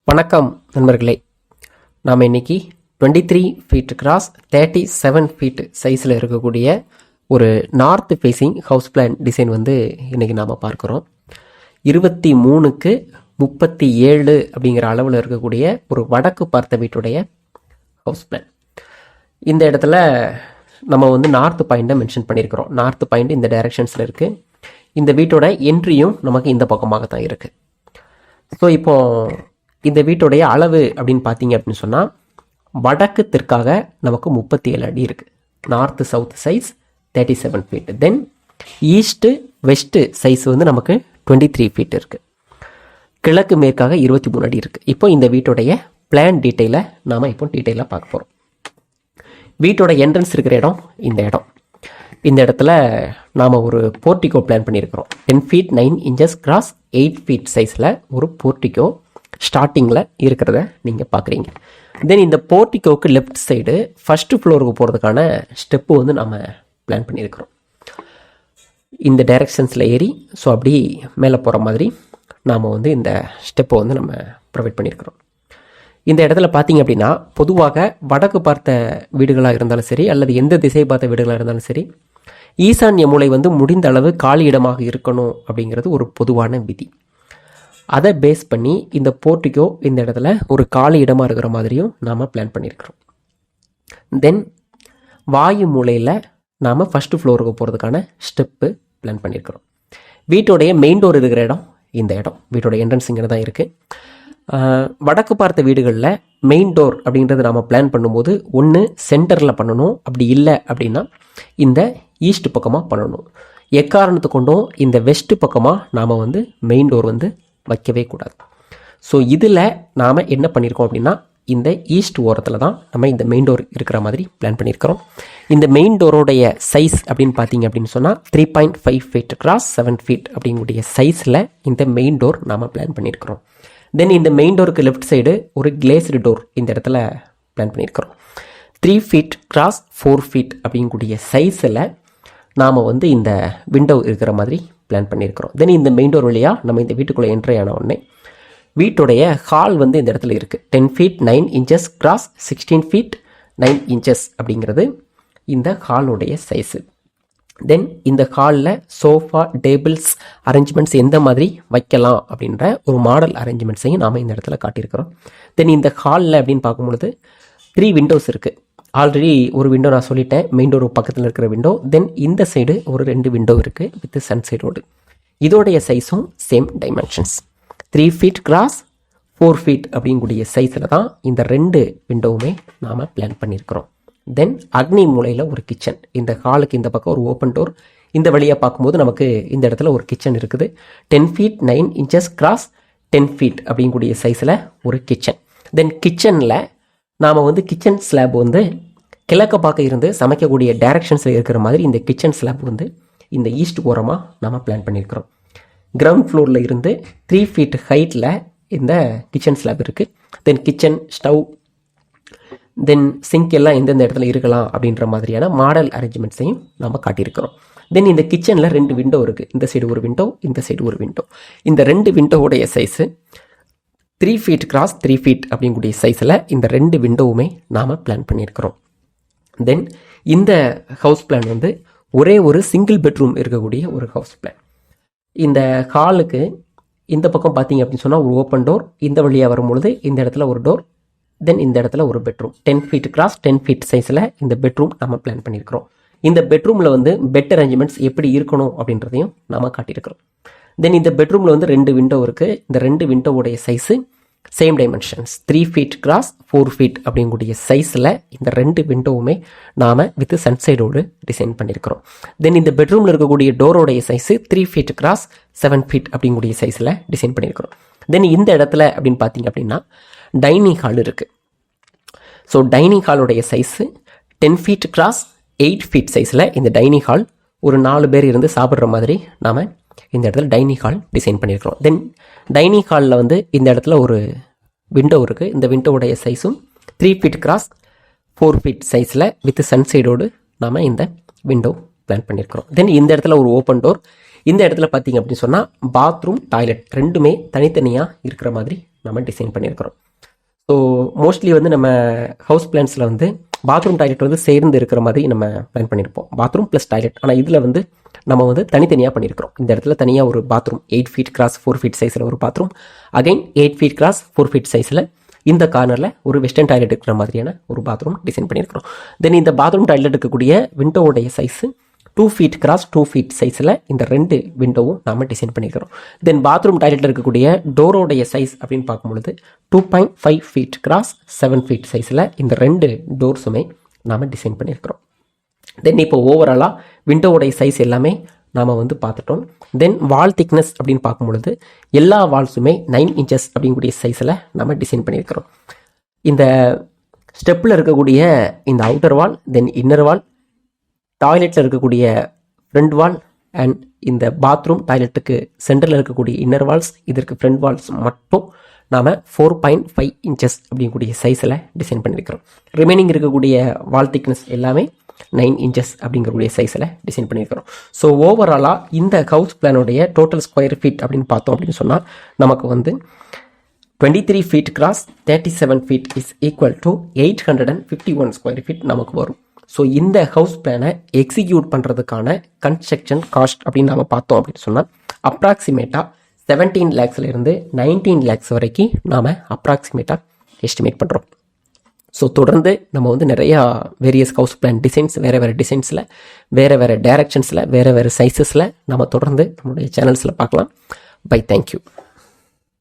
வணக்கம் நண்பர்களே. நாம் இன்னைக்கு 23 ஃபீட் கிராஸ் 37 ஃபீட் சைஸில் இருக்கக்கூடிய ஒரு north facing house plan design இன்றைக்கி நாம் பார்க்குறோம். 23க்கு 37 அப்படிங்கிற அளவில் இருக்கக்கூடிய ஒரு வடக்கு பார்த்த வீட்டுடைய ஹவுஸ் பிளான். இந்த இடத்துல நம்ம நார்த் பாயிண்ட்டை மென்ஷன் பண்ணியிருக்கிறோம். நார்த் பாயிண்ட் இந்த டைரக்ஷன்ஸில் இருக்குது. இந்த வீட்டோட என்ட்ரியும் நமக்கு இந்த பக்கமாக தான் இருக்குது. ஸோ இப்போது இந்த வீட்டுடைய அளவு அப்படின்னு பார்த்தீங்க அப்படின்னு சொன்னால் வடக்கு தெற்காக நமக்கு 37 அடி இருக்குது. North south size 37 feet. Then east west size நமக்கு 23 ஃபீட் இருக்குது. கிழக்கு மேற்காக 23 அடி இருக்குது. இப்போ இந்த வீட்டுடைய பிளான் டீட்டெயிலை நாம் இப்போ டீட்டெயிலாக பார்க்க போகிறோம். வீட்டோட என்ட்ரன்ஸ் இருக்கிற இடம் இந்த இடம். இந்த இடத்துல நாம் ஒரு போர்ட்டிகோ பிளான் பண்ணியிருக்கிறோம். 10 ஃபீட் 9 இன்ச்சஸ் கிராஸ் 8 ஃபீட் சைஸில் ஒரு போர்ட்டிகோ ஸ்டார்டிங்கில் இருக்கிறத நீங்கள் பார்க்குறீங்க. தென் இந்த போர்ட்டிகோவுக்கு லெஃப்ட் சைடு ஃபஸ்ட்டு ஃப்ளோருக்கு போகிறதுக்கான ஸ்டெப்பு நாம் பிளான் பண்ணியிருக்கிறோம். இந்த டைரக்ஷன்ஸில் ஏறி ஸோ அப்படி மேலே போகிற மாதிரி நாம் இந்த ஸ்டெப்பை நம்ம ப்ரொவைட் பண்ணியிருக்கிறோம். இந்த இடத்துல பார்த்தீங்க அப்படின்னா பொதுவாக வடக்கு பார்த்த வீடுகளாக இருந்தாலும் சரி அல்லது எந்த திசை பார்த்த வீடுகளாக இருந்தாலும் சரி ஈசான்ய மூலை முடிந்த அளவு காலி இடமாக இருக்கணும் அப்படிங்கிறது ஒரு பொதுவான விதி. அதை பேஸ் பண்ணி இந்த போர்ட்டிகோ இந்த இடத்துல ஒரு காலி இடமாக இருக்கிற மாதிரியும் நாம் பிளான் பண்ணியிருக்கிறோம். தென் வாயு மூலையில் நாம் ஃபஸ்ட்டு ஃப்ளோருக்கு போகிறதுக்கான ஸ்டெப்பு பிளான் பண்ணியிருக்கிறோம். வீட்டோடைய மெயின் டோர் இருக்கிற இடம் இந்த இடம். வீட்டோட என்ட்ரன்ஸ் இங்கே தான் இருக்குது. வடக்கு பார்த்த வீடுகளில் மெயின் டோர் அப்படின்றது நாம் பிளான் பண்ணும்போது ஒன்று சென்டரில் பண்ணணும், அப்படி இல்லை அப்படின்னா இந்த ஈஸ்ட் பக்கமாக பண்ணணும். எக்காரணத்து கொண்டும் இந்த வெஸ்ட் பக்கமாக நாம் மெயின் டோர் வைக்கவே கூடாது. ஸோ இதில் நாம் என்ன பண்ணியிருக்கோம் அப்படின்னா இந்த ஈஸ்ட் ஓரத்தில் தான் நம்ம இந்த மெயின் டோர் இருக்கிற மாதிரி பிளான் பண்ணியிருக்கிறோம். இந்த மெயின் டோரோடைய சைஸ் அப்படின்னு பார்த்தீங்க அப்படின்னு சொன்னால் 3.5 ஃபீட் கிராஸ் 7 ஃபீட் அப்படிங்கக்கூடிய சைஸில் இந்த மெயின் டோர் நாம் பிளான் பண்ணியிருக்கிறோம். தென் இந்த மெயின் டோருக்கு லெஃப்ட் சைடு ஒரு கிளேஸ்டு டோர் இந்த இடத்துல பிளான் பண்ணியிருக்கிறோம். 3 ஃபீட் கிராஸ் 4 ஃபீட் அப்படிங்கக்கூடிய சைஸில் நாம் இந்த விண்டோ இருக்கிற மாதிரி பிளான் பண்ணியிருக்கிறோம். தென் இந்த மெயின் டோர் வழியாக நம்ம இந்த வீட்டுக்குள்ளே என்ட்ரி ஆன உடனே வீட்டுடைய ஹால் இந்த இடத்துல இருக்குது. 10 feet 9 inches cross 16 feet 9 inches அப்படிங்கிறது இந்த ஹாலுடைய சைஸு. தென் இந்த ஹாலில் சோஃபா டேபிள்ஸ் அரேஞ்ச்மெண்ட்ஸ் எந்த மாதிரி வைக்கலாம் அப்படின்ற ஒரு மாடல் அரேஞ்ச்மெண்ட்ஸையும் நாம் இந்த இடத்துல காட்டியிருக்கிறோம். தென் இந்த ஹாலில் அப்படின்னு பார்க்கும்பொழுது 3 விண்டோஸ் இருக்குது. ஆல்ரெடி ஒரு விண்டோ நான் சொல்லிட்டேன், மெயின் டோர் பக்கத்தில் இருக்கிற விண்டோ. தென் இந்த சைடு ஒரு 2 விண்டோ இருக்குது வித் சன் சைடோடு. இதோடைய சைஸும் same dimensions 3 feet cross 4 feet அப்படிங்கக்கூடிய சைஸில் தான் இந்த 2 விண்டோவுமே நாம் பிளான் பண்ணியிருக்கிறோம். தென் அக்னி மூலையில் ஒரு கிச்சன். இந்த ஹாலுக்கு இந்த பக்கம் ஒரு ஓப்பன் டோர். இந்த வழியாக பார்க்கும்போது நமக்கு இந்த இடத்துல ஒரு கிச்சன் இருக்குது. 10 ஃபீட் 9 இன்ச்சஸ் கிராஸ் 10 ஃபீட் அப்படிங்கக்கூடிய சைஸில் ஒரு கிச்சன். தென் கிச்சனில் நாம் கிச்சன் ஸ்லாப் கிழக்க பார்க்க இருந்து சமைக்கக்கூடிய டைரக்ஷன்ஸில் இருக்கிற மாதிரி இந்த கிச்சன் ஸ்லாப் இந்த ஈஸ்ட் ஓரமாக நாம் பிளான் பண்ணியிருக்கிறோம். கிரவுண்ட் ஃப்ளோரில் இருந்து 3 ஃபீட் ஹைட்டில் இந்த கிச்சன் ஸ்லாப் இருக்குது. தென் கிச்சன் ஸ்டவ் தென் சிங்க் எல்லாம் எந்தெந்த இடத்துல இருக்கலாம் அப்படின்ற மாதிரியான மாடல் அரேஞ்ச்மெண்ட்ஸையும் நம்ம காட்டியிருக்கிறோம். தென் இந்த கிச்சனில் 2 விண்டோ இருக்குது. இந்த சைடு ஒரு விண்டோ, இந்த சைடு ஒரு விண்டோ. இந்த 2 விண்டோவுடைய சைஸு 3 ஃபீட் கிராஸ் 3 ஃபீட் அப்படிங்கக்கூடிய சைஸில் இந்த 2 விண்டோவுமே நாம் பிளான் பண்ணியிருக்கிறோம். தென் இந்த ஹவுஸ் பிளான் ஒரே ஒரு சிங்கிள் பெட்ரூம் இருக்கக்கூடிய ஒரு ஹவுஸ் பிளான். இந்த ஹாலுக்கு இந்த பக்கம் பார்த்தீங்க அப்படின்னு சொன்னால் ஒரு ஓப்பன் டோர். இந்த வழியாக வரும்பொழுது இந்த இடத்துல ஒரு டோர். தென் இந்த இடத்துல ஒரு பெட்ரூம். 10 ஃபீட் கிராஸ் 10 ஃபீட் சைஸில் இந்த பெட்ரூம் நம்ம பிளான் பண்ணியிருக்கிறோம். இந்த பெட்ரூமில் பெட் அரேஞ்ச்மெண்ட்ஸ் எப்படி இருக்கணும் அப்படின்றதையும் நாம் காட்டியிருக்கிறோம். தென் இந்த பெட்ரூமில் 2 விண்டோ இருக்குது. இந்த 2 விண்டோவுடைய size same dimensions 3 feet cross 4 feet அப்படிங்கக்கூடிய சைஸில் இந்த 2 விண்டோவுமே நாம் வித் சன்சைடோடு டிசைன் பண்ணியிருக்கிறோம். தென் இந்த பெட்ரூமில் இருக்கக்கூடிய டோரோடைய சைஸு 3 ஃபீட் கிராஸ் 7 ஃபீட் அப்படிங்கக்கூடிய சைஸில் டிசைன் பண்ணியிருக்கிறோம். தென் இந்த இடத்துல அப்படின்னு பார்த்தீங்க அப்படின்னா டைனிங் ஹால் இருக்குது. ஸோ டைனிங் ஹாலுடைய சைஸு 10 ஃபீட் கிராஸ் 8 ஃபீட் சைஸில் இந்த டைனிங் ஹால் ஒரு 4 பேர் இருந்து சாப்பிட்ற மாதிரி நாம் இந்த இடத்துல டைனிங் ஹால் டிசைன் பண்ணியிருக்கிறோம். தென் டைனிங் ஹாலில் இந்த இடத்துல ஒரு விண்டோ இருக்குது. இந்த விண்டோவுடைய சைஸும் 3 ஃபீட் கிராஸ் 4 ஃபீட் சைஸில் வித் சன்சைடோடு நாம் இந்த விண்டோ பிளான் பண்ணியிருக்கிறோம். தென் இந்த இடத்துல ஒரு ஓப்பன் டோர். இந்த இடத்துல பார்த்தீங்க அப்படின்னு சொன்னால் பாத்ரூம் டாய்லெட் ரெண்டுமே தனித்தனியாக இருக்கிற மாதிரி நம்ம டிசைன் பண்ணியிருக்கிறோம். ஸோ மோஸ்ட்லி வந்து நம்ம ஹவுஸ் பிளான்ஸில் வந்து பாத்ரூம் டாய்லெட் வந்து சேர்ந்து இருக்கிற மாதிரி நம்ம பிளான் பண்ணியிருப்போம், பாத்ரூம் ப்ளஸ் டாய்லெட். ஆனால் இதில் வந்து நம்ம வந்து தனித்தனியாக பண்ணியிருக்கிறோம். இந்த இடத்துல தனியாக ஒரு பாத்ரூம் 8 feet கிராஸ் 4 feet சைஸில் ஒரு bathroom, again 8 feet cross 4 feet சைஸில் இந்த கார்னரில் ஒரு வெஸ்டர்ன் டாய்லெட் இருக்கிற மாதிரியான ஒரு பாத்ரூம் டிசைன் பண்ணியிருக்கிறோம். தென் இந்த பாத்ரூம் டாய்லெட் இருக்கக்கூடிய விண்டோவுடைய சைஸு 2 feet கிராஸ் 2 feet சைஸில் இந்த 2 விண்டோவும் நாம் டிசைன் பண்ணியிருக்கிறோம். தென் பாத்ரூம் டாய்லெட்டில் இருக்கக்கூடிய டோரோடைய சைஸ் அப்படின்னு பார்க்கும்பொழுது 2.5 feet கிராஸ் 7 feet சைஸில் இந்த 2 டோர்ஸுமே நாம் டிசைன் பண்ணியிருக்கிறோம். தென் இப்போ ஓவராலாக விண்டோவுடைய சைஸ் எல்லாமே நாம் வந்து பார்த்துட்டோம். தென் வால் திக்னஸ் அப்படின்னு பார்க்கும்பொழுது எல்லா வால்ஸுமே 9 inches அப்படிங்கக்கூடிய சைஸில் நம்ம டிசைன் பண்ணியிருக்கிறோம். இந்த ஸ்டெப்பில் இருக்கக்கூடிய இந்த அவுட்டர் வால், தென் இன்னர் வால், டாய்லெட்டில் இருக்கக்கூடிய ஃப்ரண்ட் வால் அண்ட் இந்த பாத்ரூம் டாய்லெட்டுக்கு சென்டரில் இருக்கக்கூடிய இன்னர் வால்ஸ், இதற்கு ஃப்ரண்ட் வால்ஸ் மட்டும் நாம் 4.5 inches அப்படிங்கக்கூடிய சைஸில் டிசைன் பண்ணியிருக்கிறோம். ரிமைனிங் இருக்கக்கூடிய வால் திக்னஸ் எல்லாமே 9 inches அப்படிங்கக்கூடிய சைஸில் டிசைன் பண்ணியிருக்கிறோம். ஸோ ஓவராலாக இந்த ஹவுஸ் பிளானுடைய டோட்டல் ஸ்கொயர் ஃபீட் அப்படின்னு பார்த்தோம் அப்படின்னு சொன்னால் நமக்கு வந்து 23 feet கிராஸ் 37 feet is equal to 851 square feet நமக்கு வரும். ஸோ இந்த ஹவுஸ் பிளானை எக்ஸிக்யூட் பண்ணுறதுக்கான கன்ஸ்ட்ரக்ஷன் காஸ்ட் அப்படின்னு நம்ம பார்த்தோம் அப்படின்னு சொன்னால் அப்ராக்சிமேட்டாக 17 lakhsலேருந்து 19 lakhs வரைக்கும் நாம் அப்ராக்சிமேட்டாக எஸ்டிமேட் பண்ணுறோம். ஸோ தொடர்ந்து நம்ம வந்து நிறையா வேரியஸ் ஹவுஸ் பிளான் டிசைன்ஸ் வேறு டிசைன்ஸில் வேறு டைரக்ஷன்ஸில் வேறு சைஸஸில் நம்ம தொடர்ந்து நம்மளுடைய சேனல்ஸில் பார்க்கலாம். Bye, thank you.